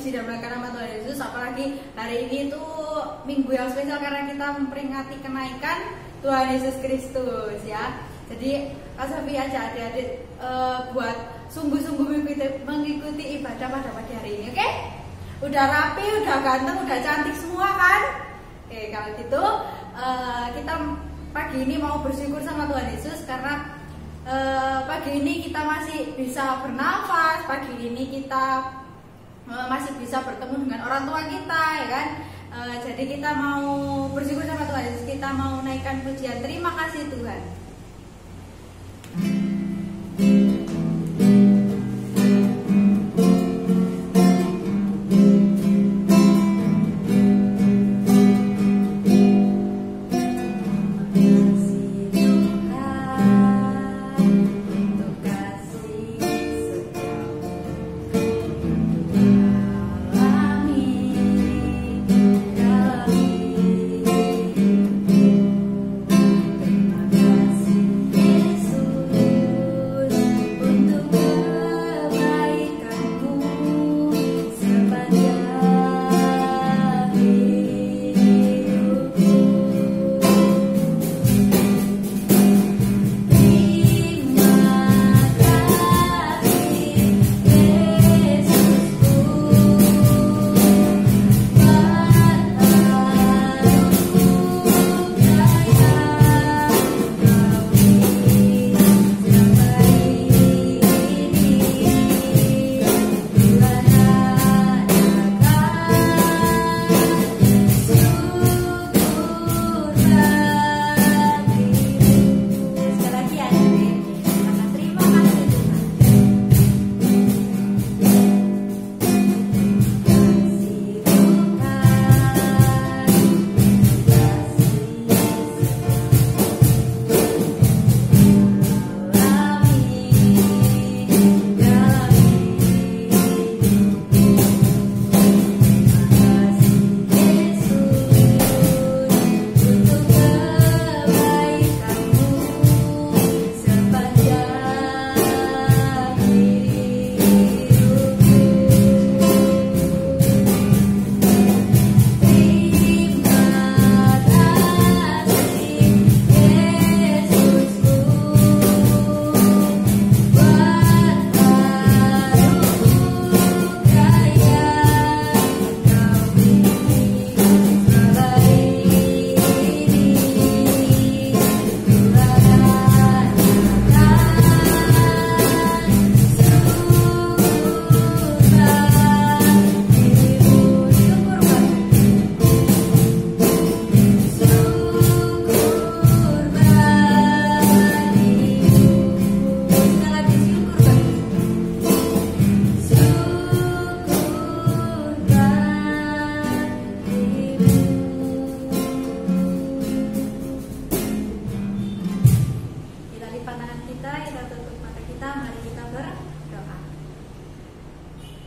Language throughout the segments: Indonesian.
Puji dan nama Tuhan Yesus. Apalagi hari ini tuh minggu yang spesial karena kita memperingati kenaikan Tuhan Yesus Kristus ya. Jadi Kak Sofi aja adik-adik buat sungguh-sungguh mengikuti ibadah pada pagi hari ini, oke? Udah rapi, udah ganteng, udah cantik semua kan? Oke, kalau gitu kita pagi ini mau bersyukur sama Tuhan Yesus karena pagi ini kita masih bisa bernafas, pagi ini kita masih bisa bertemu dengan orang tua kita, ya kan? Jadi kita mau bersyukur sama Tuhan Yesus, kita mau naikkan pujian. Terima kasih Tuhan.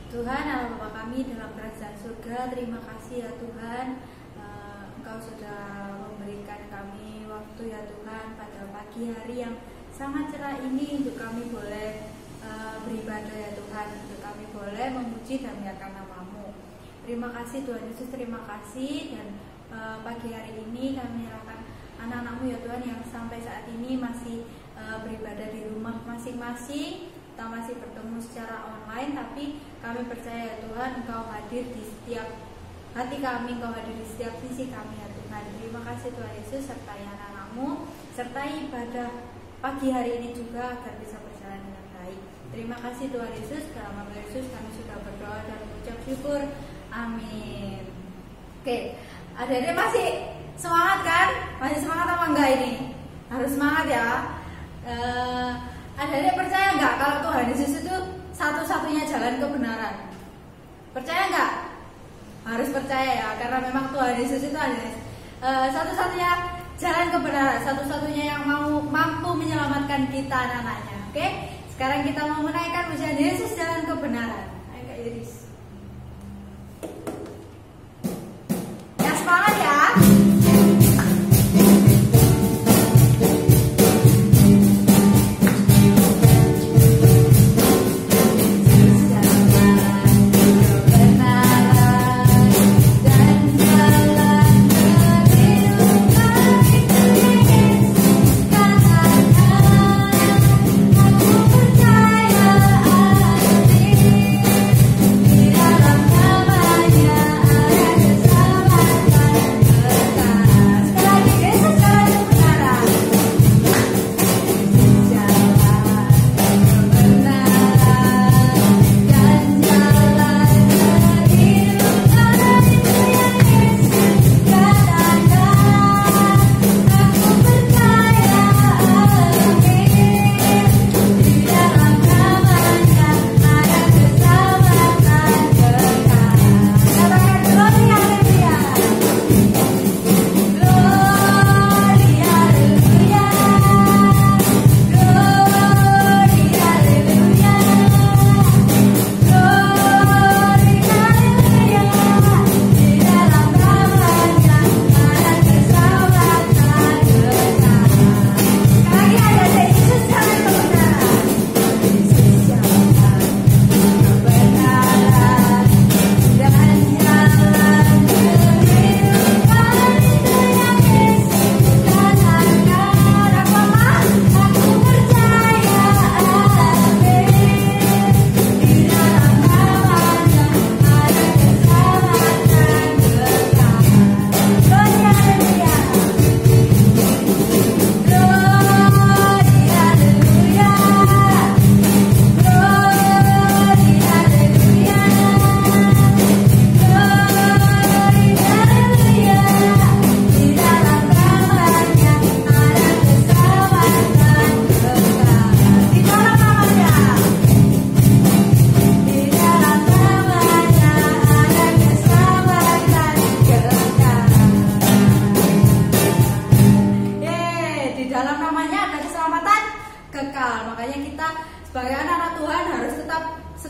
Tuhan Allah Bapa kami dalam kerajaan surga, terima kasih ya Tuhan, Engkau sudah memberikan kami waktu ya Tuhan pada pagi hari yang sangat cerah ini untuk kami boleh beribadah ya Tuhan, untuk kami boleh memuji dan memuliakan nama-Mu. Terima kasih Tuhan Yesus, terima kasih, dan pagi hari ini kami menyerahkan anak-anak-Mu ya Tuhan yang sampai saat ini masih beribadah di rumah masing-masing. Kita masih bertemu secara online, tapi kami percaya ya Tuhan Engkau hadir di setiap hati kami, Engkau hadir di setiap sisi kami ya Tuhan. Terima kasih Tuhan Yesus, sertai anak-anak-Mu, sertai ibadah pagi hari ini juga agar bisa berjalan dengan baik. Terima kasih Tuhan Yesus, dalam nama Yesus kami sudah berdoa dan mengucap syukur, amin. Oke, adik-adik masih semangat kan? Masih semangat apa enggak ini? Harus semangat ya. Adik-adik percaya nggak kalau Tuhan Yesus itu satu-satunya jalan kebenaran? Percaya nggak? Harus percaya ya, karena memang Tuhan Yesus itu adalah satu-satunya jalan kebenaran, satu-satunya yang mampu menyelamatkan kita anak-anaknya. Oke, sekarang kita mau menaikkan pujian Yesus jalan kebenaran. Ayo Kak Iris. Ya semangat ya. Benar.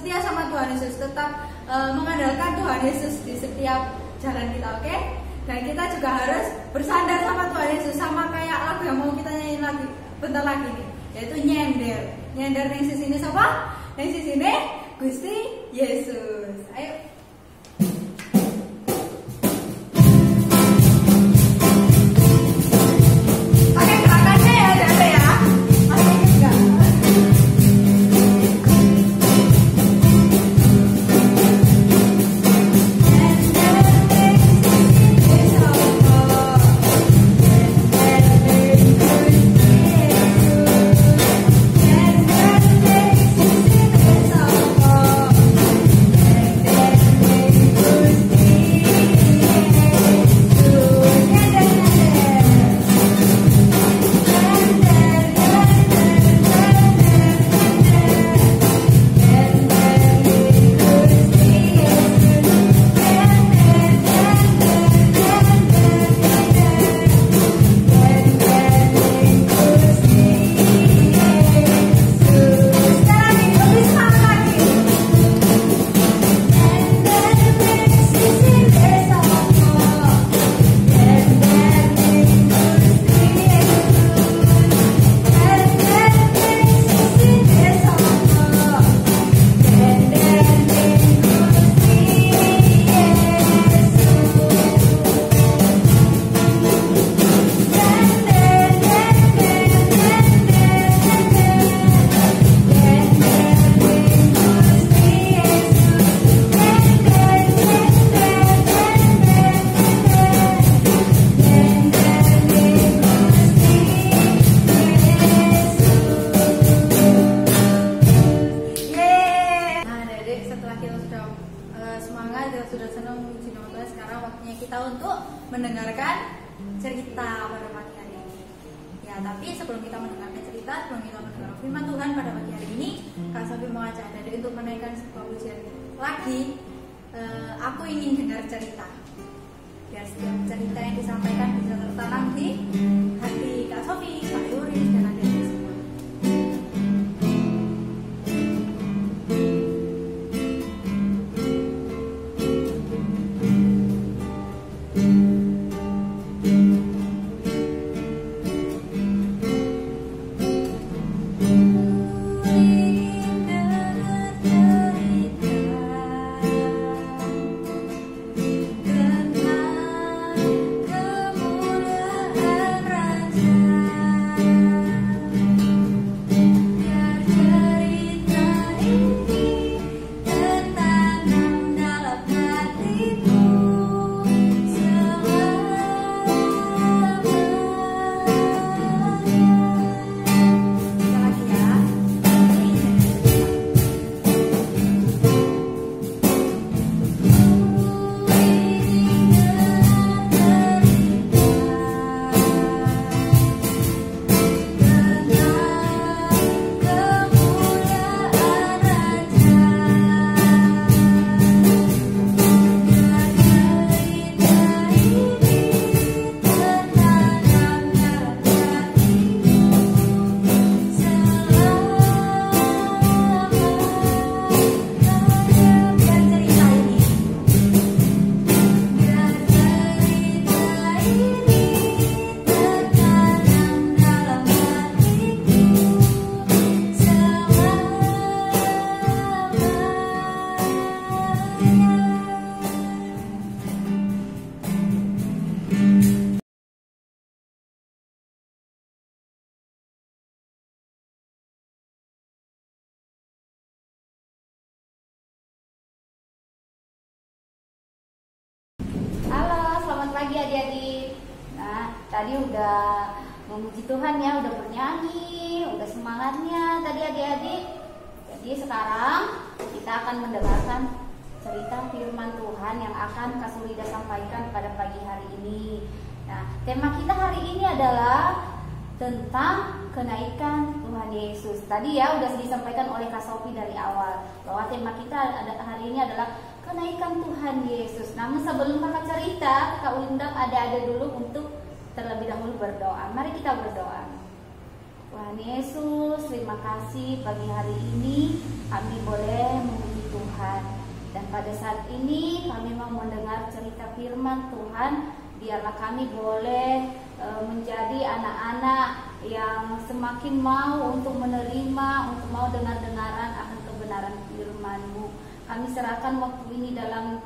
setia sama Tuhan Yesus, tetap mengandalkan Tuhan Yesus di setiap jalan kita, oke? Dan kita juga harus bersandar sama Tuhan Yesus, sama kayak lagu yang mau kita nyanyiin lagi bentar lagi nih, yaitu nyender. Nyender yang sisi ini siapa? Yang sisi ini Gusti Yesus. Ayo. Pakai gerakannya ya, Dede ya. Masih ingat nggak? Mendengarkan cerita pada pagi hari ini. Ya, tapi sebelum kita mendengarkan cerita, sebelum kita mendengar firman Tuhan pada pagi hari ini, Kak Sofi mau ajak Adik untuk menaikkan sebuah pujian lagi. Aku ingin dengar cerita. Biar setiap cerita yang disampaikan bisa tertanam di hati Kak Sofi, Kak Yuris, dan adik-adik semua. Pagi adik-adik. Nah, tadi udah memuji Tuhan ya, udah bernyanyi, udah semangatnya tadi adik-adik. Jadi sekarang kita akan mendengarkan cerita firman Tuhan yang akan Kak Sulida sampaikan pada pagi hari ini. Nah, tema kita hari ini adalah tentang kenaikan Tuhan Yesus. Tadi ya udah disampaikan oleh Kak Sofi dari awal bahwa tema kita hari ini adalah kenaikan Tuhan Yesus. Namun sebelum kakak cerita, kakak undang ada dulu untuk terlebih dahulu berdoa. Mari kita berdoa. Tuhan Yesus, terima kasih pagi hari ini kami boleh memuji Tuhan. Dan pada saat ini kami mau mendengar cerita firman Tuhan. Biarlah kami boleh menjadi anak-anak yang semakin mau untuk menerima, untuk mau dengar-dengaran akan kebenaran firman-Mu. Kami serahkan waktu ini dalam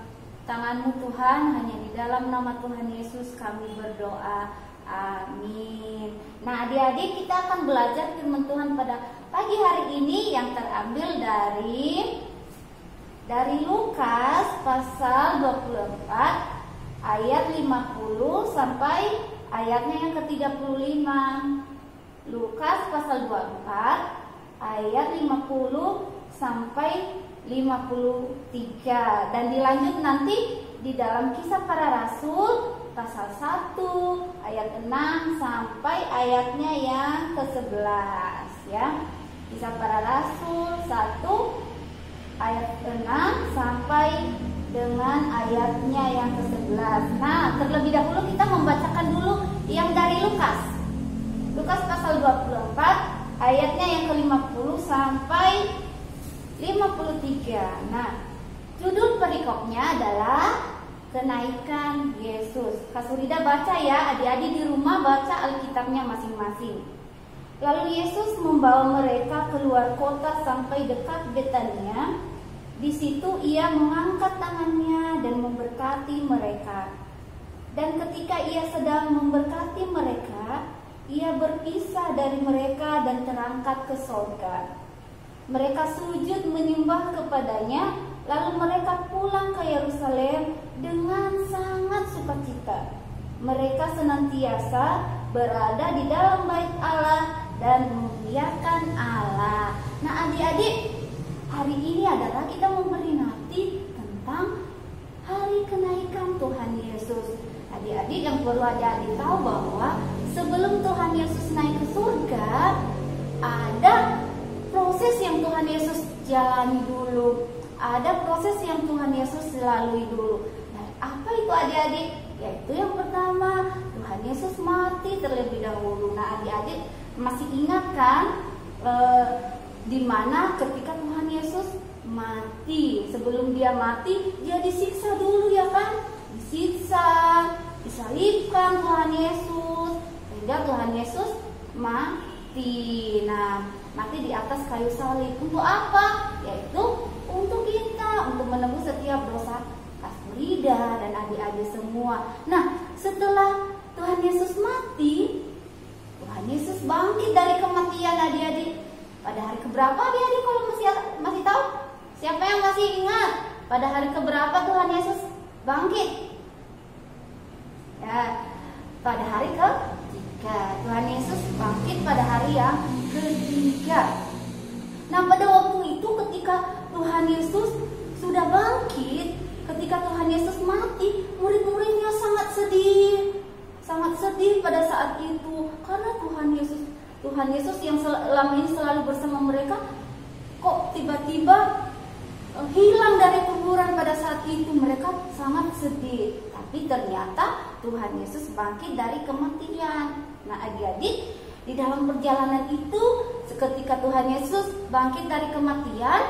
tangan-Mu Tuhan, hanya di dalam nama Tuhan Yesus kami berdoa. Amin. Nah, adik-adik, kita akan belajar firman Tuhan pada pagi hari ini yang terambil dari Lukas pasal 24 ayat 50 sampai ayatnya yang ke-35. Lukas pasal 24 ayat 50 sampai 53, dan dilanjut nanti di dalam Kisah Para Rasul pasal 1 ayat 6 sampai ayatnya yang ke-11 ya. Kisah Para Rasul 1 ayat 6 sampai dengan ayatnya yang ke-11. Nah, terlebih dahulu kita membacakan dulu yang dari Lukas. Lukas pasal 24 ayatnya yang ke-50 sampai 53. Nah, judul perikopnya adalah kenaikan Yesus. Kak Surida baca ya, adik-adik di rumah baca Alkitabnya masing-masing. Lalu Yesus membawa mereka keluar kota sampai dekat Betania. Di situ ia mengangkat tangannya dan memberkati mereka. Dan ketika ia sedang memberkati mereka, ia berpisah dari mereka dan terangkat ke sorga. Mereka sujud menyembah kepadanya, lalu mereka pulang ke Yerusalem dengan sangat sukacita. Mereka senantiasa berada di dalam bait Allah dan memuliakan Allah. Nah, adik-adik, hari ini adalah kita memperingati tentang hari kenaikan Tuhan Yesus. Adik-adik, yang perlu adik-adik tahu bahwa sebelum Tuhan Yesus naik ke surga, ada proses yang Tuhan Yesus jalani dulu. Ada proses yang Tuhan Yesus lalui dulu. Nah, apa itu adik-adik? Yaitu yang pertama, Tuhan Yesus mati terlebih dahulu. Nah, adik-adik masih ingat kan di mana ketika Tuhan Yesus mati, sebelum dia mati, dia disiksa dulu ya kan? Disiksa, disalibkan Tuhan Yesus, sehingga Tuhan Yesus mati. Nah, mati di atas kayu salib. Untuk apa? Yaitu untuk kita, untuk menebus setiap dosa Kak Surida dan adik-adik semua. Nah, setelah Tuhan Yesus mati, Tuhan Yesus bangkit dari kematian adik-adik. Pada hari keberapa adik-adik kalau masih tahu? Siapa yang masih ingat? Pada hari keberapa Tuhan Yesus bangkit? Ya, pada hari ketiga. Tuhan Yesus bangkit pada hari yang ketiga. Nah, pada waktu itu ketika Tuhan Yesus sudah bangkit, ketika Tuhan Yesus mati, murid-muridnya sangat sedih pada saat itu, karena Tuhan Yesus yang selama ini selalu bersama mereka, kok tiba-tiba hilang dari kuburan. Pada saat itu mereka sangat sedih. Tapi ternyata Tuhan Yesus bangkit dari kematian. Nah, adik-adik, di dalam perjalanan itu, ketika Tuhan Yesus bangkit dari kematian,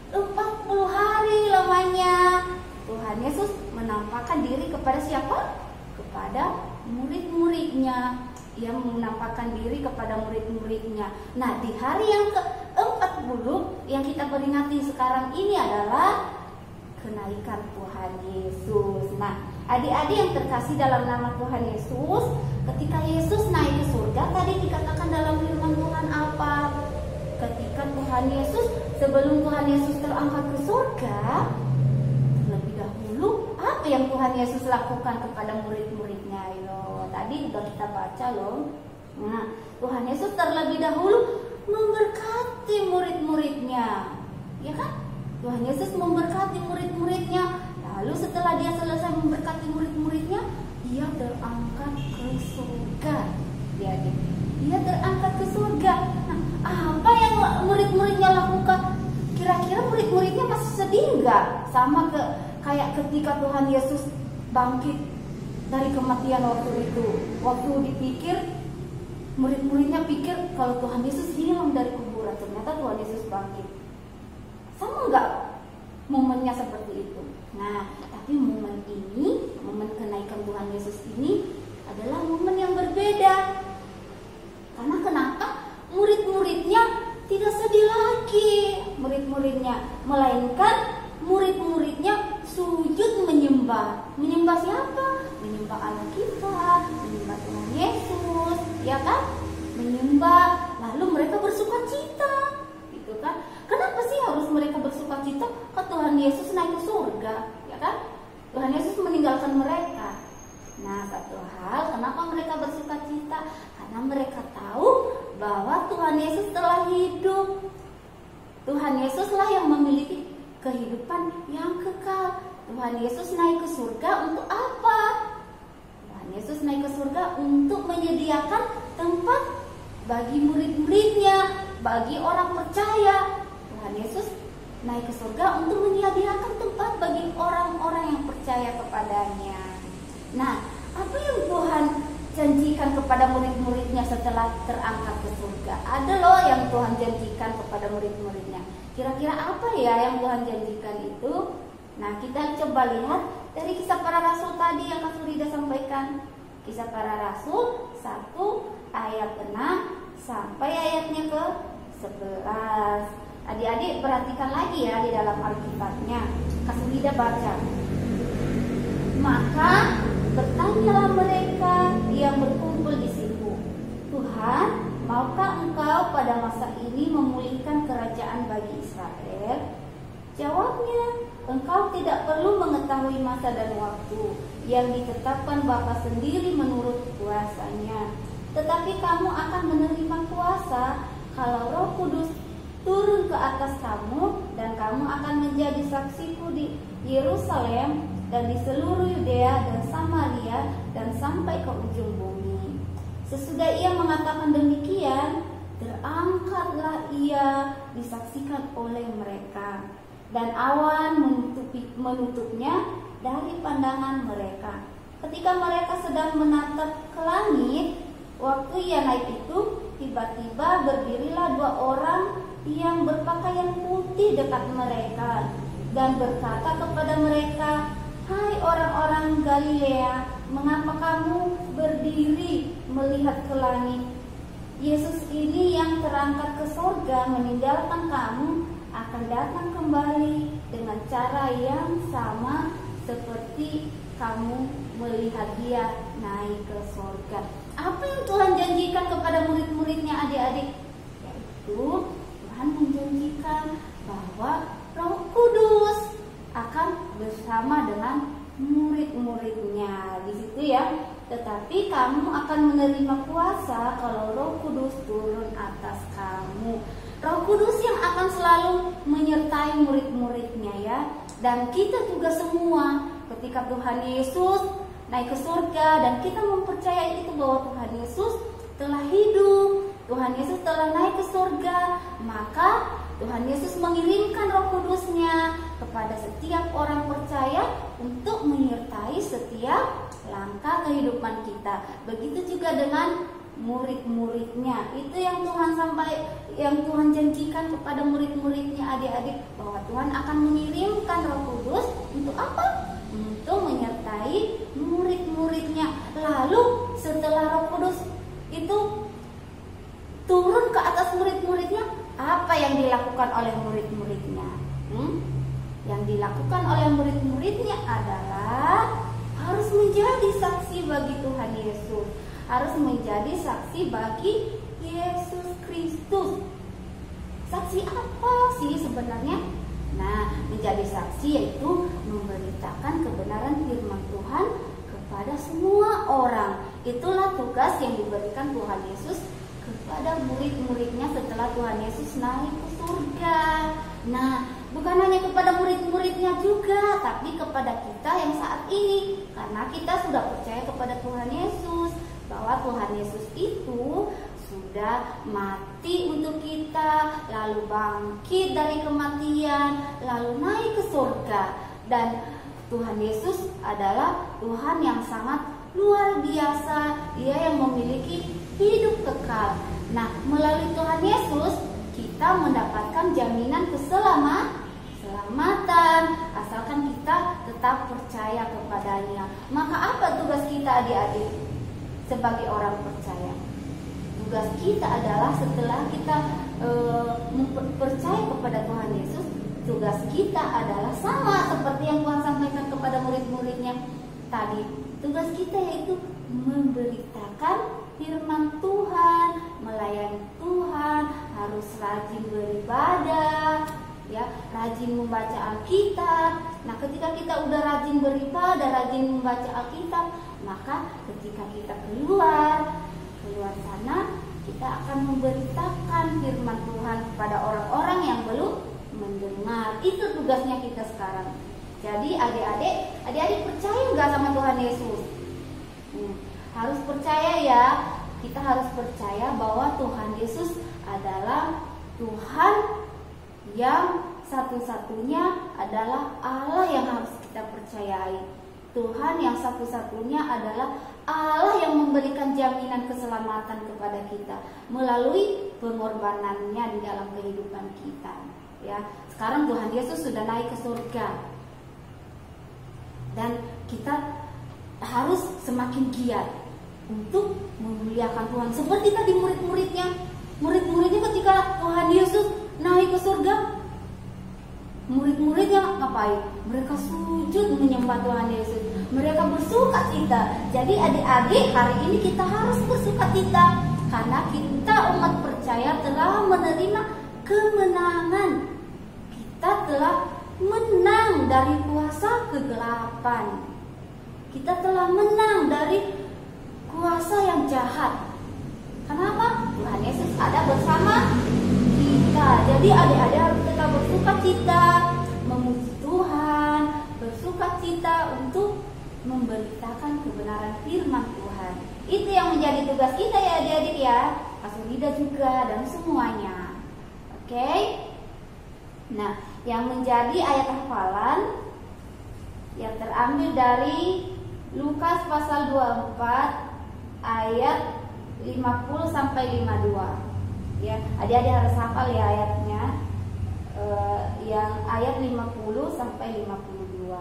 40 hari lamanya Tuhan Yesus menampakkan diri kepada siapa? Kepada murid-muridnya. Ia menampakkan diri kepada murid-muridnya. Nah, di hari yang ke-40 yang kita peringati sekarang ini adalah kenaikan Tuhan Yesus. Nah, adik-adik yang terkasih dalam nama Tuhan Yesus, ketika Yesus naik ke surga, tadi dikatakan dalam firman Tuhan apa? Ketika Tuhan Yesus, sebelum Tuhan Yesus terangkat ke surga, terlebih dahulu apa yang Tuhan Yesus lakukan kepada murid-muridnya? Tadi juga kita baca loh. Nah, Tuhan Yesus terlebih dahulu memberkati murid-muridnya, ya kan? Tuhan Yesus memberkati murid-muridnya. Lalu setelah dia selesai memberkati murid-muridnya, dia terangkat ke surga. Dia terangkat ke surga. Nah, apa yang murid-muridnya lakukan? Kira-kira murid-muridnya masih sedih nggak? Sama kayak ketika Tuhan Yesus bangkit dari kematian waktu itu. Waktu dipikir, murid-muridnya pikir kalau Tuhan Yesus hilang dari kuburan, ternyata Tuhan Yesus bangkit. Sama enggak? momennya seperti itu. Nah, tapi momen ini, momen kenaikan Tuhan Yesus ini adalah momen yang berbeda. Karena kenapa? Murid-muridnya tidak sedih lagi, melainkan murid-muridnya sujud menyembah. Menyembah siapa? Menyembah Alkitab, menyembah Tuhan Yesus, ya kan? Menyembah, lalu mereka bersuka cita, gitu kan? Kenapa sih harus mereka bersuka cita? Kan Tuhan Yesus naik ke surga, ya kan? Tuhan Yesus meninggalkan mereka. Nah, satu hal, kenapa mereka bersuka cita? Karena mereka tahu bahwa Tuhan Yesus telah hidup. Tuhan Yesuslah yang memiliki kehidupan yang kekal. Tuhan Yesus naik ke surga untuk apa? Tuhan Yesus naik ke surga untuk menyediakan tempat bagi murid-muridnya, bagi orang percaya. Tuhan Yesus naik ke surga untuk menyediakan tempat bagi orang-orang yang percaya kepadanya. Nah, apa yang Tuhan janjikan kepada murid-muridnya setelah terangkat ke surga? Ada loh yang Tuhan janjikan kepada murid-muridnya. Kira-kira apa ya yang Tuhan janjikan itu? Nah, kita coba lihat dari Kisah Para Rasul tadi yang Kak Surida sampaikan. Kisah Para Rasul 1 ayat 6 sampai ayatnya ke 11. Adik-adik perhatikan lagi ya di dalam Alkitabnya. Kak Surida baca. Maka bertanyalah mereka yang berkumpul di situ, Tuhan, maukah Engkau pada masa ini memulihkan kerajaan bagi Israel? Jawabnya, Engkau tidak perlu mengetahui masa dan waktu yang ditetapkan Bapa sendiri menurut kuasanya. Tetapi kamu akan menerima kuasa kalau Roh Kudus turun ke atas kamu, dan kamu akan menjadi saksiku di Yerusalem dan di seluruh Yudea dan Samaria dan sampai ke ujung bumi. Sesudah ia mengatakan demikian, terangkatlah ia disaksikan oleh mereka, dan awan menutupnya dari pandangan mereka. Ketika mereka sedang menatap ke langit, waktu ia naik itu, tiba-tiba berdirilah 2 orang yang berpakaian putih dekat mereka dan berkata kepada mereka, "Hai orang-orang Galilea, mengapa kamu berdiri melihat ke langit? Yesus ini yang terangkat ke sorga meninggalkan kamu akan datang kembali dengan cara yang sama seperti kamu melihat dia naik ke sorga." Apa yang Tuhan janjikan kepada murid-muridnya, adik-adik? Yaitu Tuhan menjanjikan bahwa Roh Kudus akan bersama dengan murid-muridnya di situ ya. Tetapi kamu akan menerima kuasa kalau Roh Kudus turun atas kamu. Roh Kudus yang akan selalu menyertai murid-muridnya ya. Dan kita juga semua ketika Tuhan Yesus naik ke surga dan kita mempercayai itu bahwa Tuhan Yesus telah hidup, Tuhan Yesus telah naik ke surga, maka Tuhan Yesus mengirimkan Roh Kudus-Nya kepada setiap orang percaya untuk menyertai setiap langkah kehidupan kita. Begitu juga dengan murid-muridnya. Itu yang Tuhan janjikan kepada murid-muridnya, adik-adik, bahwa Tuhan akan mengirimkan Roh Kudus untuk apa? Untuk menyertai murid-muridnya. Lalu setelah Roh Kudus itu turun ke atas murid-muridnya, apa yang dilakukan oleh murid-muridnya? Yang dilakukan oleh murid-muridnya adalah harus menjadi saksi bagi Tuhan Yesus, harus menjadi saksi bagi Yesus Kristus. Saksi apa sih sebenarnya? Nah, menjadi saksi yaitu memberitakan kebenaran firman Tuhan kepada semua orang. Itulah tugas yang diberikan Tuhan Yesus kepada murid-muridnya setelah Tuhan Yesus naik ke surga. Nah, bukan hanya kepada murid-muridnya juga, tapi kepada kita yang saat ini. Karena kita sudah percaya kepada Tuhan Yesus, bahwa Tuhan Yesus itu sudah mati untuk kita, lalu bangkit dari kematian, lalu naik ke surga. Dan Tuhan Yesus adalah Tuhan yang sangat luar biasa. Dia yang memiliki hidup kekal. Nah, melalui Tuhan Yesus kita mendapatkan jaminan keselamatan. keselamatan, asalkan kita tetap percaya kepadanya. Maka apa tugas kita adik-adik sebagai orang percaya? Tugas kita adalah setelah kita percaya kepada Tuhan Yesus, tugas kita adalah sama seperti yang Tuhan sampaikan kepada murid-muridnya tadi. Tugas kita yaitu memberitakan firman Tuhan, melayani Tuhan, harus rajin beribadah, ya, rajin membaca Alkitab. Nah, ketika kita udah rajin beribadah, rajin membaca Alkitab, maka ketika kita keluar sana, kita akan memberitakan firman Tuhan kepada orang-orang yang belum mendengar. Itu tugasnya kita sekarang. Jadi adik-adik percaya nggak sama Tuhan Yesus? Harus percaya ya. Kita harus percaya bahwa Tuhan Yesus adalah Tuhan yang satu-satunya adalah Allah yang harus kita percayai. Tuhan yang satu-satunya adalah Allah yang memberikan jaminan keselamatan kepada kita melalui pengorbanannya di dalam kehidupan kita. Ya, sekarang Tuhan Yesus sudah naik ke surga. Dan kita harus semakin giat untuk memuliakan Tuhan. Seperti tadi murid-muridnya ketika Tuhan Yesus naik ke surga, murid-muridnya ngapain? Mereka sujud menyembah Tuhan Yesus. Mereka bersukacita. Jadi adik-adik, hari ini kita harus bersukacita karena kita umat percaya telah menerima kemenangan. Kita telah menang dari kuasa kegelapan. Kita telah menang dari kuasa yang jahat. Kenapa? Tuhan Yesus ada bersama kita. Jadi adik-adik harus tetap bersukacita, memuji Tuhan, bersukacita untuk memberitakan kebenaran firman Tuhan. Itu yang menjadi tugas kita ya adik-adik ya. Kasulida juga dan semuanya. Oke? Nah, yang menjadi ayat hafalan yang terambil dari Lukas pasal 24 ayat 50 sampai 52. Ya, adik-adik harus hafal ya ayatnya. Yang ayat 50 sampai 52.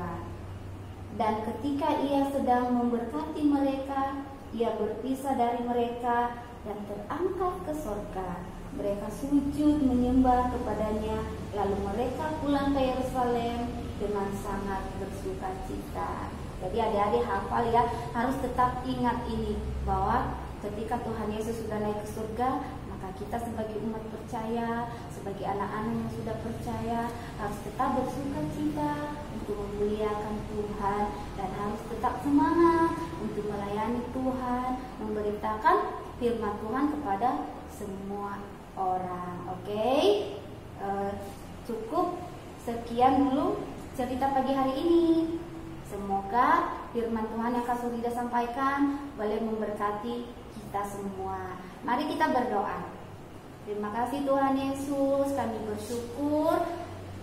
Dan ketika ia sedang memberkati mereka, ia berpisah dari mereka dan terangkat ke surga. Mereka sujud menyembah kepadanya, lalu mereka pulang ke Yerusalem dengan sangat bersukacita. Jadi adik-adik hafal ya, harus tetap ingat ini bahwa ketika Tuhan Yesus sudah naik ke surga, maka kita sebagai umat percaya, sebagai anak-anak yang sudah percaya, harus tetap bersukacita untuk memuliakan Tuhan dan harus tetap semangat untuk melayani Tuhan, memberitakan firman Tuhan kepada semua orang. Oke? Cukup sekian dulu cerita pagi hari ini. Semoga firman Tuhan yang Kak Surida sampaikan boleh memberkati kita semua. Mari kita berdoa. Terima kasih Tuhan Yesus, kami bersyukur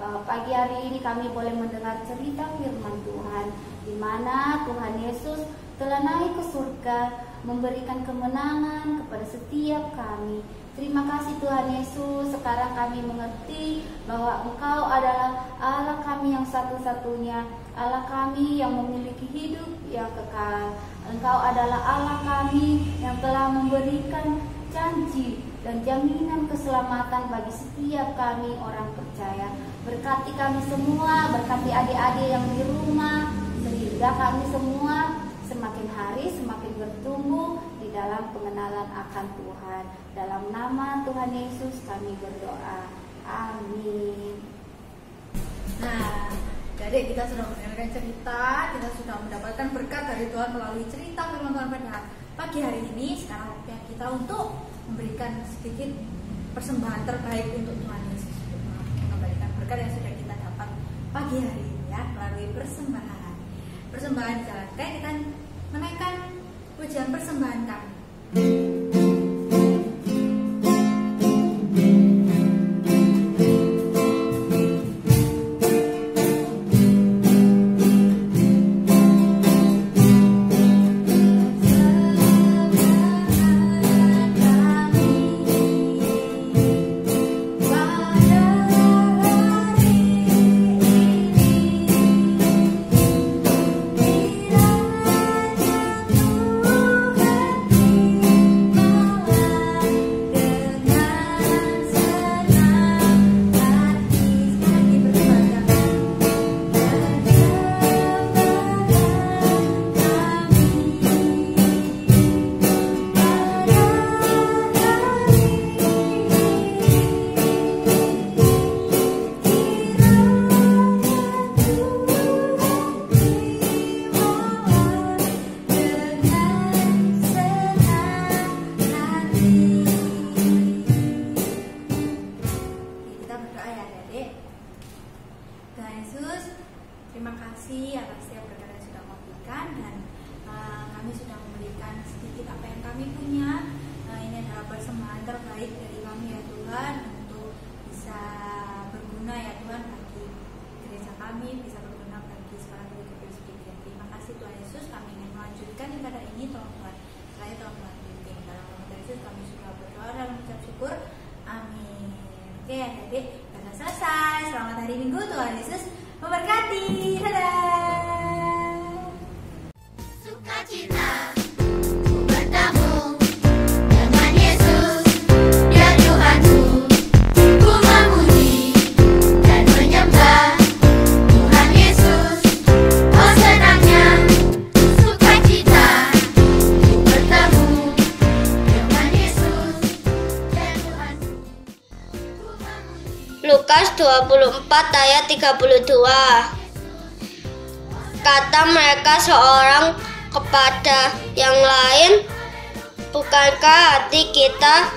bahwa pagi hari ini kami boleh mendengar cerita firman Tuhan, di mana Tuhan Yesus telah naik ke surga, memberikan kemenangan kepada setiap kami. Terima kasih Tuhan Yesus, sekarang kami mengerti bahwa Engkau adalah Allah kami yang satu-satunya, Allah kami yang memiliki hidup yang kekal. Engkau adalah Allah kami yang telah memberikan janji dan jaminan keselamatan bagi setiap kami orang percaya. Berkati kami semua, berkati adik-adik yang di rumah, sehingga kami semua semakin hari semakin bertumbuh di dalam pengenalan akan Tuhan. Dalam nama Tuhan Yesus kami berdoa. Amin. Nah, jadi kita sudah mendengarkan cerita, kita sudah mendapatkan berkat dari Tuhan melalui cerita firman Tuhan pada pagi hari ini. Sekarang waktunya kita untuk memberikan sedikit persembahan terbaik untuk Tuhan Yesus, mengembalikan berkat yang sudah kita dapat pagi hari ini ya, melalui persembahan. Persembahan dijalankan, kita menaikkan pujian persembahan kami. sedikit apa yang kami punya. Ini adalah persembahan terbaik dari kami ya Tuhan, untuk bisa berguna ya Tuhan bagi gereja kami, bisa berguna bagi sekolah Gereja Presbyterian. Terima kasih Tuhan Yesus, kami ingin melanjutkan ibadah ini, tolong Tuhan saya tolong Tuhan pimpin. Dalam nama Tuhan Yesus kami sudah berdoa dan mengucap syukur, amin. Oke adik-adik, sudah selesai. Selamat hari Minggu, Tuhan Yesus memberkati. Dadah. Sukacita bertemu dengan Yesus, Dia Tuhanku. Ku memuji dan menyembah Tuhan Yesus. Oh senangnya sukacita bertemu dengan Yesus, Dia Tuhanku. Ku memuji. Lukas 24 ayat 32. Kata mereka seorang kepada yang lain, bukankah hati kita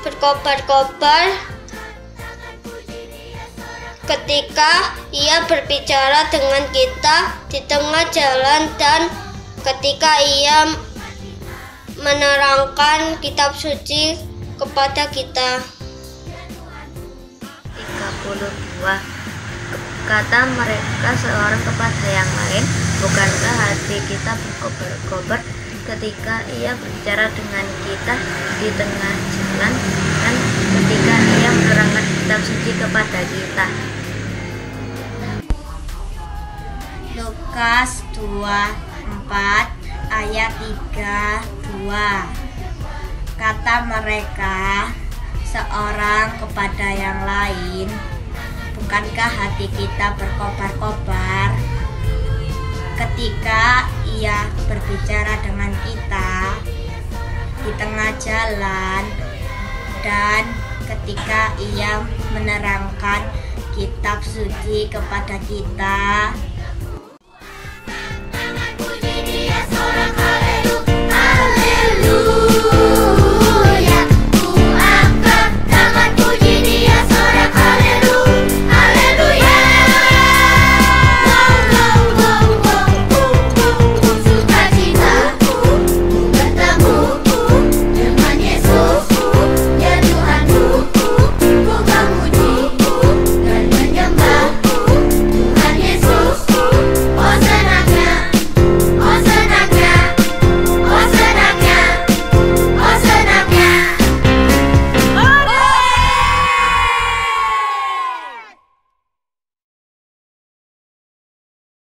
berkobar-kobar ketika ia berbicara dengan kita di tengah jalan dan ketika ia menerangkan kitab suci kepada kita. 32. Kata mereka seorang kepada yang lain, bukankah hati kita berkobar-kobar ketika ia berbicara dengan kita di tengah jalan dan ketika ia menerangkan kitab suci kepada kita. Lukas 24 ayat 32. Kata mereka seorang kepada yang lain, bukankah hati kita berkobar-kobar ketika ia berbicara dengan kita di tengah jalan dan ketika ia menerangkan kitab suci kepada kita.